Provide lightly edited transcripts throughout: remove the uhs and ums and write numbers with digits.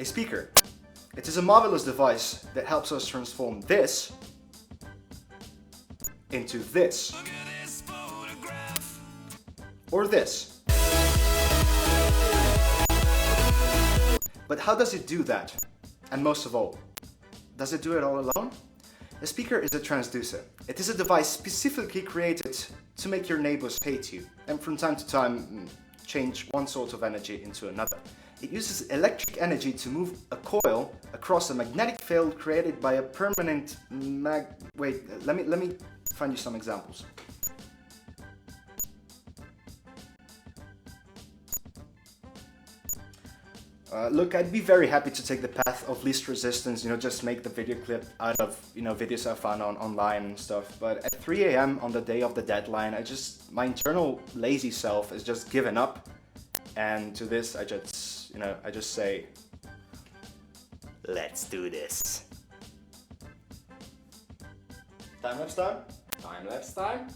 A speaker. It is a marvelous device that helps us transform this into this. Or this. But how does it do that? And most of all, does it do it all alone? A speaker is a transducer. It is a device specifically created to make your neighbors hate you, and from time to time change one sort of energy into another. It uses electric energy to move a coil across a magnetic field created by a permanent Wait, let me find you some examples. Look, I'd be very happy to take the path of least resistance, just make the video clip out of, videos I found online and stuff. But at 3 AM on the day of the deadline, my internal lazy self has just given up. And to this, I just say, let's do this. Time-lapse time? Time-lapse time?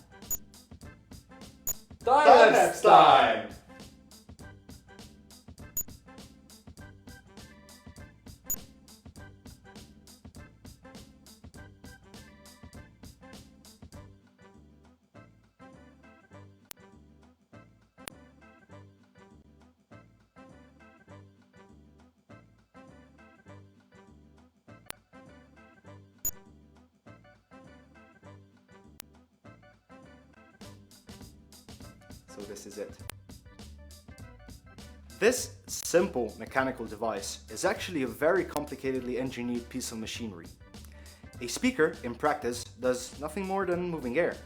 Time-lapse time! So this is it. This simple mechanical device is actually a very complicatedly engineered piece of machinery. A speaker, in practice, does nothing more than moving air.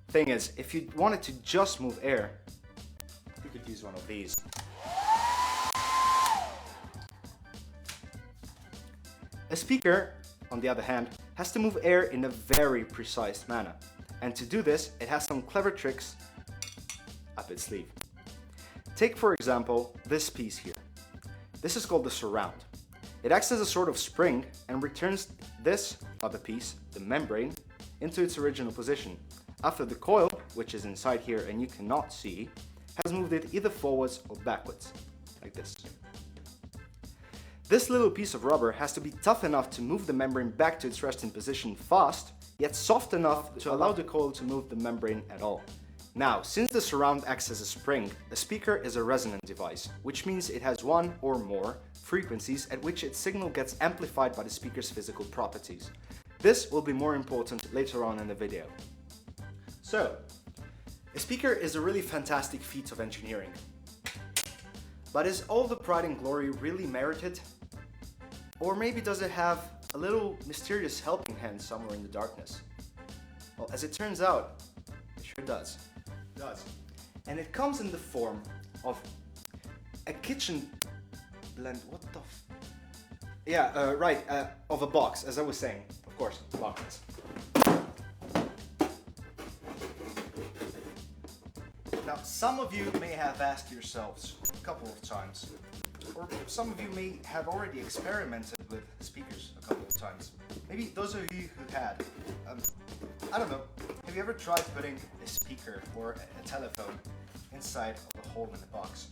Thing is, if you wanted to just move air, you could use one of these. A speaker, on the other hand, has to move air in a very precise manner. And to do this, it has some clever tricks up its sleeve. Take, for example, this piece here. This is called the surround. It acts as a sort of spring and returns this other piece, the membrane, into its original position, after the coil, which is inside here and you cannot see, has moved it either forwards or backwards, like this. This little piece of rubber has to be tough enough to move the membrane back to its resting position fast, yet soft enough to allow the coil to move the membrane at all. Now, since the surround acts as a spring, a speaker is a resonant device, which means it has one or more frequencies at which its signal gets amplified by the speaker's physical properties. This will be more important later on in the video. So, a speaker is a really fantastic feat of engineering. But is all the pride and glory really merited? Or maybe does it have a little mysterious helping hand somewhere in the darkness? Well, as it turns out, it sure does. And it comes in the form of a kitchen blend. What the of a box, as I was saying. Of course, boxes. Now, some of you may have asked yourselves a couple of times, or some of you may have already experimented with speakers a couple of times. Maybe those of you who had, I don't know, have you ever tried putting a speaker or a telephone inside of a hole in the box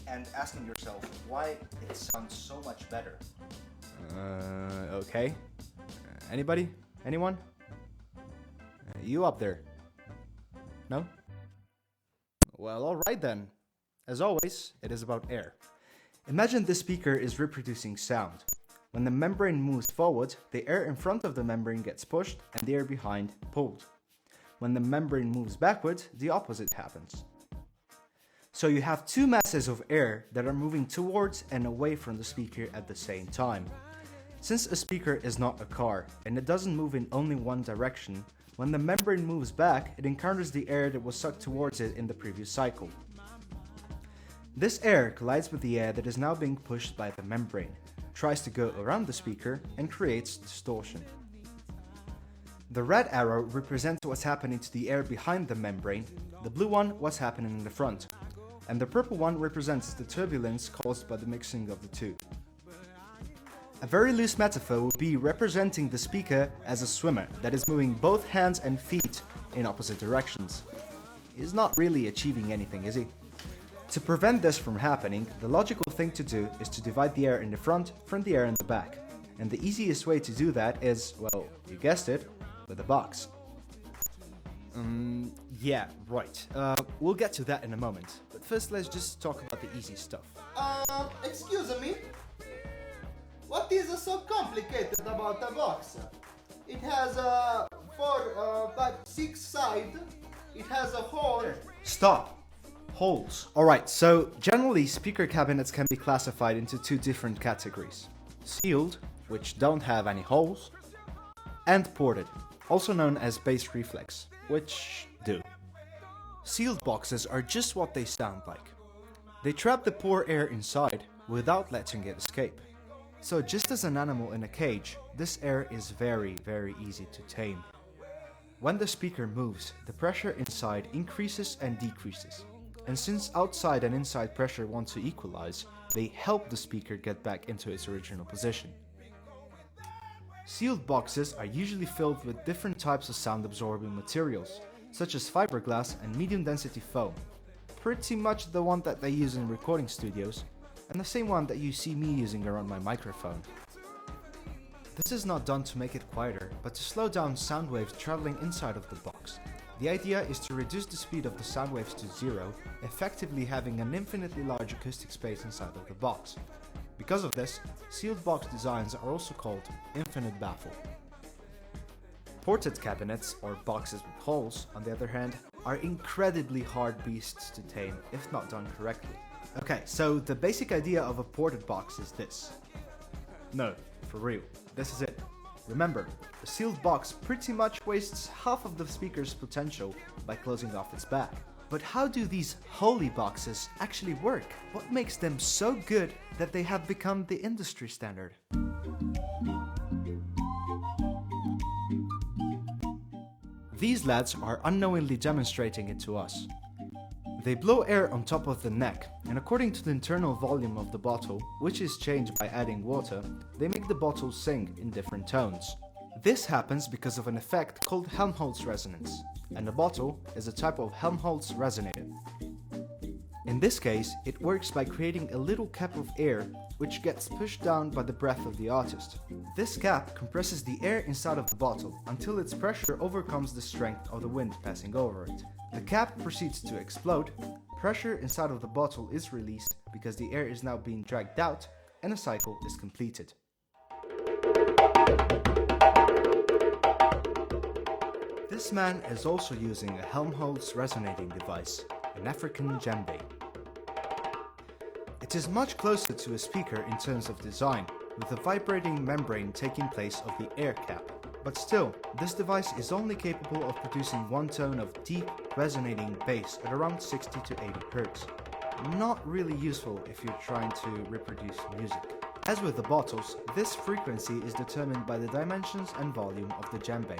and asking yourself why it sounds so much better? Okay. Anybody? Anyone? You up there? No? Well, alright then. As always, it is about air. Imagine this speaker is reproducing sound. When the membrane moves forward, the air in front of the membrane gets pushed and the air behind pulled. When the membrane moves backward, the opposite happens. So you have two masses of air that are moving towards and away from the speaker at the same time. Since a speaker is not a car and it doesn't move in only one direction, when the membrane moves back, it encounters the air that was sucked towards it in the previous cycle. This air collides with the air that is now being pushed by the membrane, tries to go around the speaker, and creates distortion. The red arrow represents what's happening to the air behind the membrane, the blue one what's happening in the front, and the purple one represents the turbulence caused by the mixing of the two. A very loose metaphor would be representing the speaker as a swimmer that is moving both hands and feet in opposite directions. He's not really achieving anything, is he? To prevent this from happening, the logical thing to do is to divide the air in the front from the air in the back. And the easiest way to do that is, well, you guessed it, with a box. Yeah, right. We'll get to that in a moment. But first, let's just talk about the easy stuff. Excuse me? What is so complicated about a box? It has six sides. It has a hole. Stop! Holes. Alright, so generally speaker cabinets can be classified into two different categories. Sealed, which don't have any holes, and ported, also known as bass reflex, which do. Sealed boxes are just what they sound like. They trap the poor air inside without letting it escape. So just as an animal in a cage, this air is very, very easy to tame. When the speaker moves, the pressure inside increases and decreases. And since outside and inside pressure want to equalize, they help the speaker get back into its original position. Sealed boxes are usually filled with different types of sound-absorbing materials, such as fiberglass and medium-density foam. Pretty much the one that they use in recording studios, and the same one that you see me using around my microphone. This is not done to make it quieter, but to slow down sound waves traveling inside of the box. The idea is to reduce the speed of the sound waves to zero, effectively having an infinitely large acoustic space inside of the box. Because of this, sealed box designs are also called infinite baffle. Ported cabinets, or boxes with holes, on the other hand, are incredibly hard beasts to tame if not done correctly. Okay, so the basic idea of a ported box is this. No, for real, this is it. Remember, a sealed box pretty much wastes half of the speaker's potential by closing off its back. But how do these holy boxes actually work? What makes them so good that they have become the industry standard? These lads are unknowingly demonstrating it to us. They blow air on top of the neck, and according to the internal volume of the bottle, which is changed by adding water, they make the bottle sing in different tones. This happens because of an effect called Helmholtz resonance, and the bottle is a type of Helmholtz resonator. In this case, it works by creating a little cap of air which gets pushed down by the breath of the artist. This cap compresses the air inside of the bottle until its pressure overcomes the strength of the wind passing over it. The cap proceeds to explode, pressure inside of the bottle is released because the air is now being dragged out, and a cycle is completed. This man is also using a Helmholtz resonating device, an African djembe. It is much closer to a speaker in terms of design, with a vibrating membrane taking place of the air cap. But still, this device is only capable of producing one tone of deep, resonating bass at around 60 to 80 Hz. Not really useful if you're trying to reproduce music. As with the bottles, this frequency is determined by the dimensions and volume of the djembe.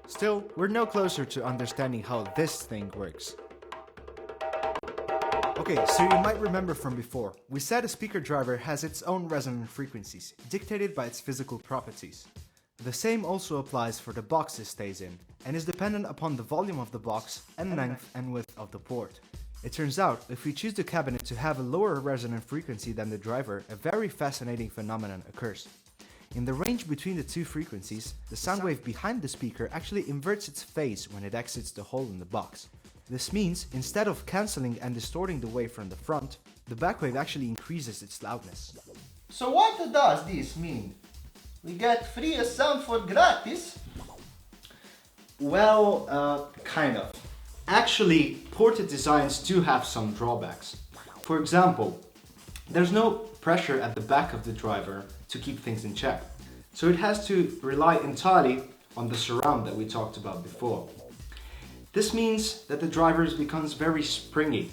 Still, we're no closer to understanding how this thing works. Okay, so you might remember from before, we said a speaker driver has its own resonant frequencies, dictated by its physical properties. The same also applies for the box it stays in, and is dependent upon the volume of the box and length and width of the port. It turns out, if we choose the cabinet to have a lower resonant frequency than the driver, a very fascinating phenomenon occurs. In the range between the two frequencies, the sound wave behind the speaker actually inverts its phase when it exits the hole in the box. This means, instead of cancelling and distorting the wave from the front, the back wave actually increases its loudness. So what does this mean? We get free sound for gratis? Well, kind of. Actually, ported designs do have some drawbacks. For example, there's no pressure at the back of the driver to keep things in check. So it has to rely entirely on the surround that we talked about before. This means that the driver becomes very springy.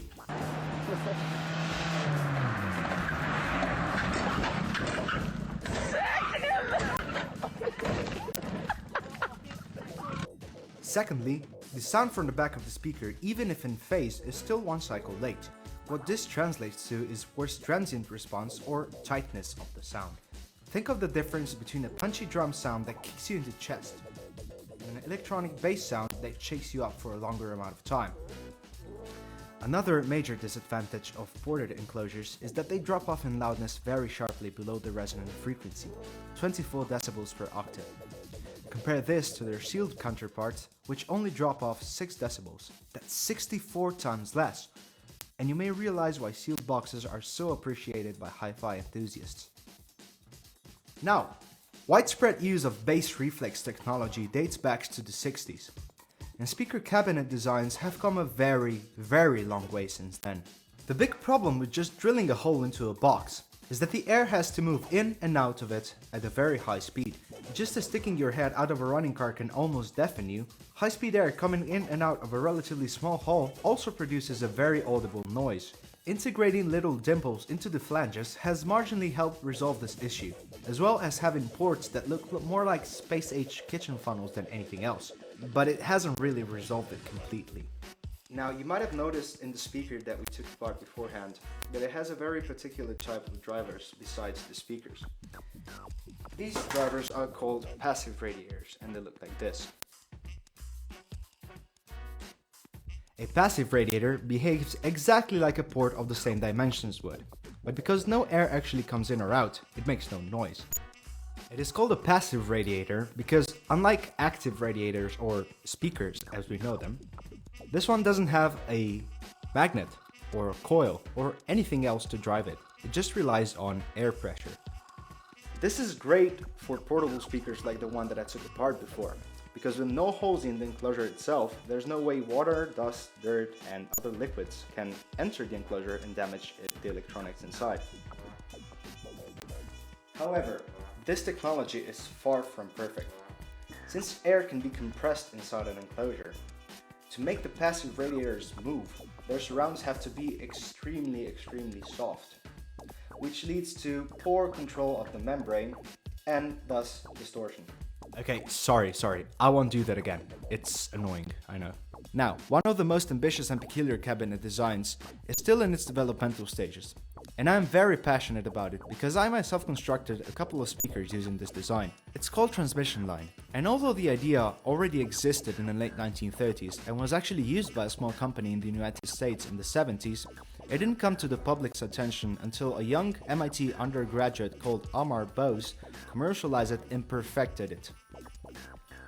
Secondly, the sound from the back of the speaker, even if in phase, is still one cycle late. What this translates to is worse transient response or tightness of the sound. Think of the difference between a punchy drum sound that kicks you in the chest and an electronic bass sound that shakes you up for a longer amount of time. Another major disadvantage of ported enclosures is that they drop off in loudness very sharply below the resonant frequency, 24 decibels per octave. Compare this to their sealed counterparts, which only drop off 6 decibels. That's 64 times less. And you may realize why sealed boxes are so appreciated by hi-fi enthusiasts. Now, widespread use of bass reflex technology dates back to the 60s, and speaker cabinet designs have come a very, very long way since then. The big problem with just drilling a hole into a box is that the air has to move in and out of it at a very high speed. Just as sticking your head out of a running car can almost deafen you, high-speed air coming in and out of a relatively small hole also produces a very audible noise. Integrating little dimples into the flanges has marginally helped resolve this issue, as well as having ports that look more like space-age kitchen funnels than anything else, but it hasn't really resolved it completely. Now, you might have noticed in the speaker that we took apart beforehand that it has a very particular type of drivers besides the speakers. These drivers are called passive radiators, and they look like this. A passive radiator behaves exactly like a port of the same dimensions would, but because no air actually comes in or out, it makes no noise. It is called a passive radiator because, unlike active radiators or speakers as we know them, this one doesn't have a magnet or a coil or anything else to drive it. It just relies on air pressure. This is great for portable speakers like the one that I took apart before, because with no holes in the enclosure itself, there's no way water, dust, dirt and other liquids can enter the enclosure and damage the electronics inside. However, this technology is far from perfect. Since air can be compressed inside an enclosure, to make the passive radiators move, their surrounds have to be extremely soft, which leads to poor control of the membrane and thus distortion. Okay, sorry, I won't do that again. It's annoying, I know. Now, one of the most ambitious and peculiar cabinet designs is still in its developmental stages, and I'm very passionate about it because I myself constructed a couple of speakers using this design. It's called transmission line, and although the idea already existed in the late 1930s and was actually used by a small company in the United States in the 70s, it didn't come to the public's attention until a young MIT undergraduate called Amar Bose commercialized it and perfected it.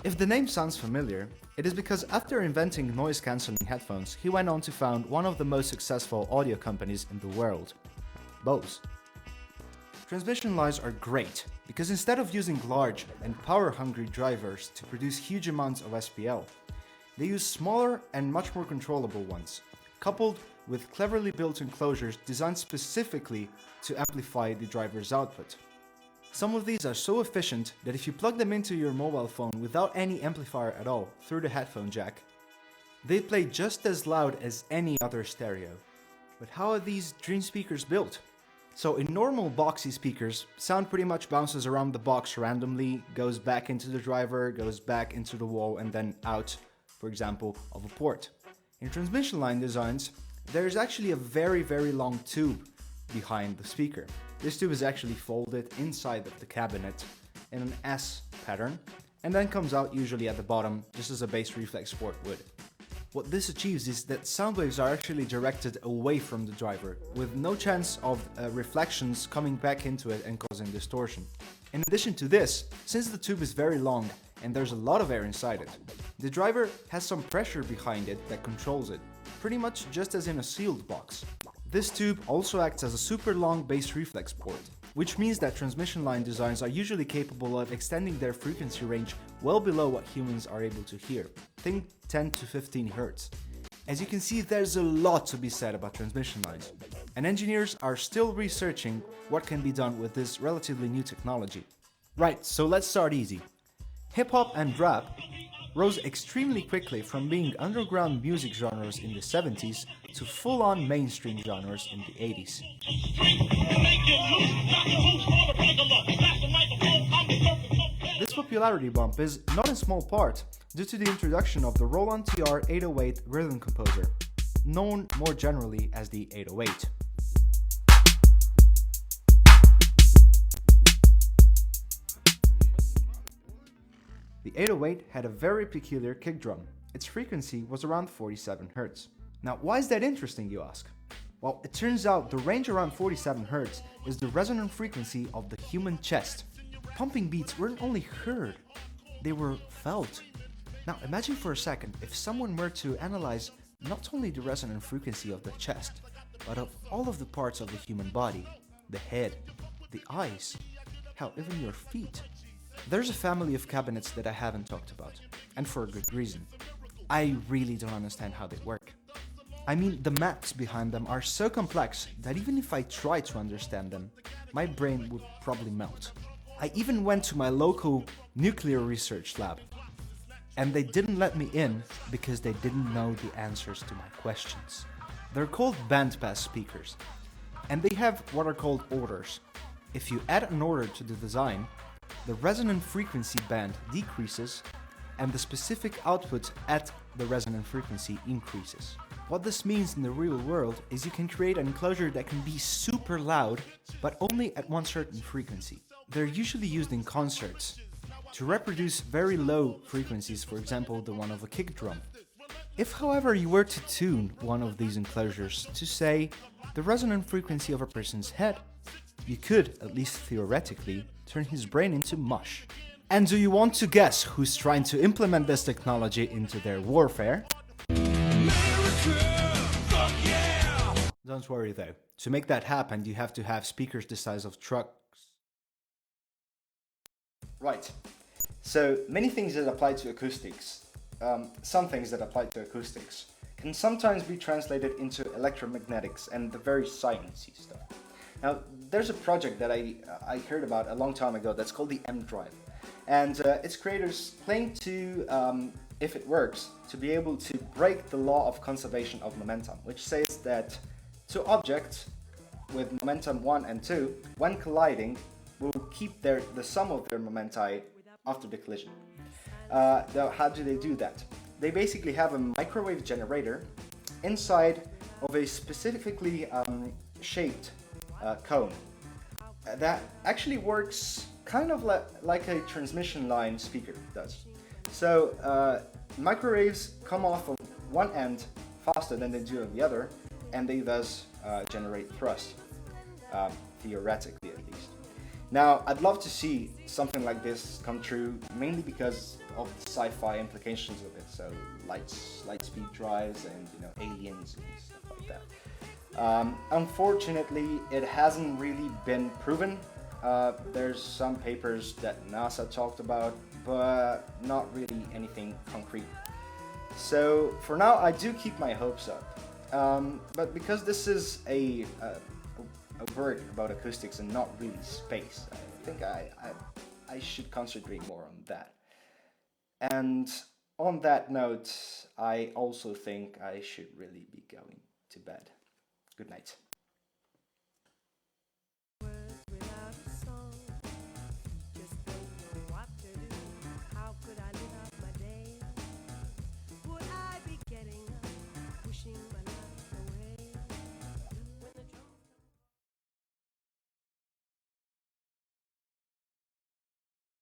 If the name sounds familiar, it is because after inventing noise-cancelling headphones, he went on to found one of the most successful audio companies in the world, Bose. Transmission lines are great because instead of using large and power-hungry drivers to produce huge amounts of SPL, they use smaller and much more controllable ones, coupled with cleverly built enclosures designed specifically to amplify the driver's output. Some of these are so efficient that if you plug them into your mobile phone without any amplifier at all through the headphone jack, they play just as loud as any other stereo. But how are these dream speakers built? So in normal boxy speakers, sound pretty much bounces around the box randomly, goes back into the driver, goes back into the wall and then out, for example, of a port. In transmission line designs, there is actually a very long tube behind the speaker. This tube is actually folded inside of the cabinet in an S pattern and then comes out usually at the bottom just as a bass reflex port would. What this achieves is that sound waves are actually directed away from the driver with no chance of reflections coming back into it and causing distortion. In addition to this, since the tube is very long and there's a lot of air inside it, the driver has some pressure behind it that controls it, pretty much just as in a sealed box. This tube also acts as a super long bass reflex port, which means that transmission line designs are usually capable of extending their frequency range well below what humans are able to hear. Think 10 to 15 Hz. As you can see, there's a lot to be said about transmission lines, and engineers are still researching what can be done with this relatively new technology. Right, so let's start easy. Hip-hop and rap rose extremely quickly from being underground music genres in the 70s to full-on mainstream genres in the 80s. This popularity bump is not in small part due to the introduction of the Roland TR 808 rhythm composer, known more generally as the 808. The 808 had a very peculiar kick drum. Its frequency was around 47 Hz. Now, why is that interesting, you ask? Well, it turns out the range around 47 Hz is the resonant frequency of the human chest. Pumping beats weren't only heard, they were felt. Now, imagine for a second if someone were to analyze not only the resonant frequency of the chest, but of all of the parts of the human body, the head, the eyes, hell, even your feet. There's a family of cabinets that I haven't talked about, and for a good reason. I really don't understand how they work. I mean, the maths behind them are so complex that even if I try to understand them, my brain would probably melt. I even went to my local nuclear research lab, and they didn't let me in because they didn't know the answers to my questions. They're called bandpass speakers, and they have what are called orders. If you add an order to the design, the resonant frequency band decreases and the specific output at the resonant frequency increases. What this means in the real world is you can create an enclosure that can be super loud, but only at one certain frequency. They're usually used in concerts to reproduce very low frequencies, for example the one of a kick drum. If however you were to tune one of these enclosures to say the resonant frequency of a person's head, you could, at least theoretically, turn his brain into mush. And do you want to guess who's trying to implement this technology into their warfare? Don't worry though, to make that happen you have to have speakers the size of trucks. Right, so many things that apply to acoustics, some things that apply to acoustics, can sometimes be translated into electromagnetics and the very sciencey stuff. Now, there's a project that I heard about a long time ago that's called the M Drive. And its creators claim to, if it works, to be able to break the law of conservation of momentum, which says that two objects with momentum 1 and 2, when colliding, will keep the sum of their momenti after the collision. Now, how do they do that? They basically have a microwave generator inside of a specifically shaped cone that actually works kind of like a transmission line speaker does. So microwaves come off of one end faster than they do on the other, and they thus generate thrust, theoretically at least. Now, I'd love to see something like this come true, mainly because of the sci-fi implications of it. So light speed drives and aliens and stuff like that. Unfortunately, it hasn't really been proven. There's some papers that NASA talked about, but not really anything concrete. So for now, I do keep my hopes up. But because this is a work about acoustics and not really space, I think I should concentrate more on that. And on that note, I also think I should really be going to bed. Good night.